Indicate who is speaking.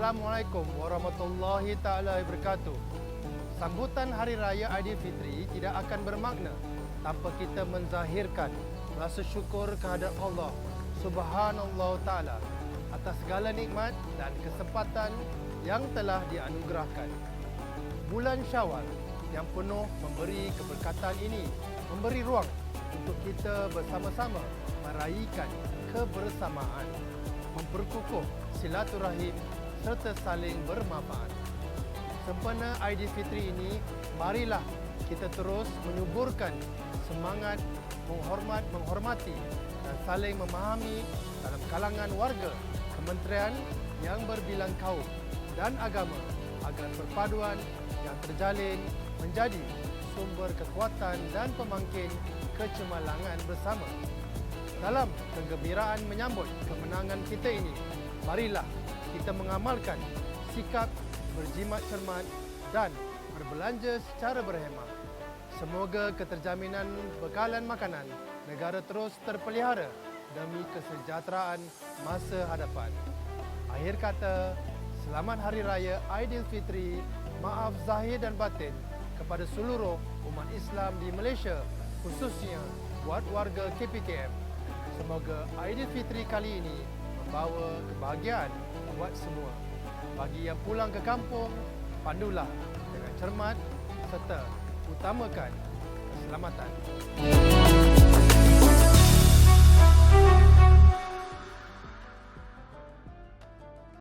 Speaker 1: Assalamualaikum warahmatullahi taala wabarakatuh. Sambutan Hari Raya Aidilfitri tidak akan bermakna tanpa kita menzahirkan rasa syukur kehadap Allah Subhanahu taala atas segala nikmat dan kesempatan yang telah dianugerahkan. Bulan Syawal yang penuh memberi keberkatan ini memberi ruang untuk kita bersama-sama meraihkan kebersamaan, memperkukuh silaturahim serta saling bermanfaat. Sempena Aidilfitri ini, marilah kita terus menyuburkan semangat menghormati dan saling memahami dalam kalangan warga, kementerian yang berbilang kaum dan agama agar perpaduan yang terjalin menjadi sumber kekuatan dan pemangkin kecemerlangan bersama. Dalam kegembiraan menyambut kemenangan kita ini, marilah kita mengamalkan sikap berjimat cermat dan berbelanja secara berhemah. Semoga keterjaminan bekalan makanan negara terus terpelihara demi kesejahteraan masa hadapan. Akhir kata, selamat Hari Raya Aidilfitri, maaf zahir dan batin kepada seluruh umat Islam di Malaysia, khususnya buat warga KPKM. Semoga Aidilfitri kali ini membawa kebahagiaan buat semua. Bagi yang pulang ke kampung, pandulah dengan cermat serta utamakan keselamatan.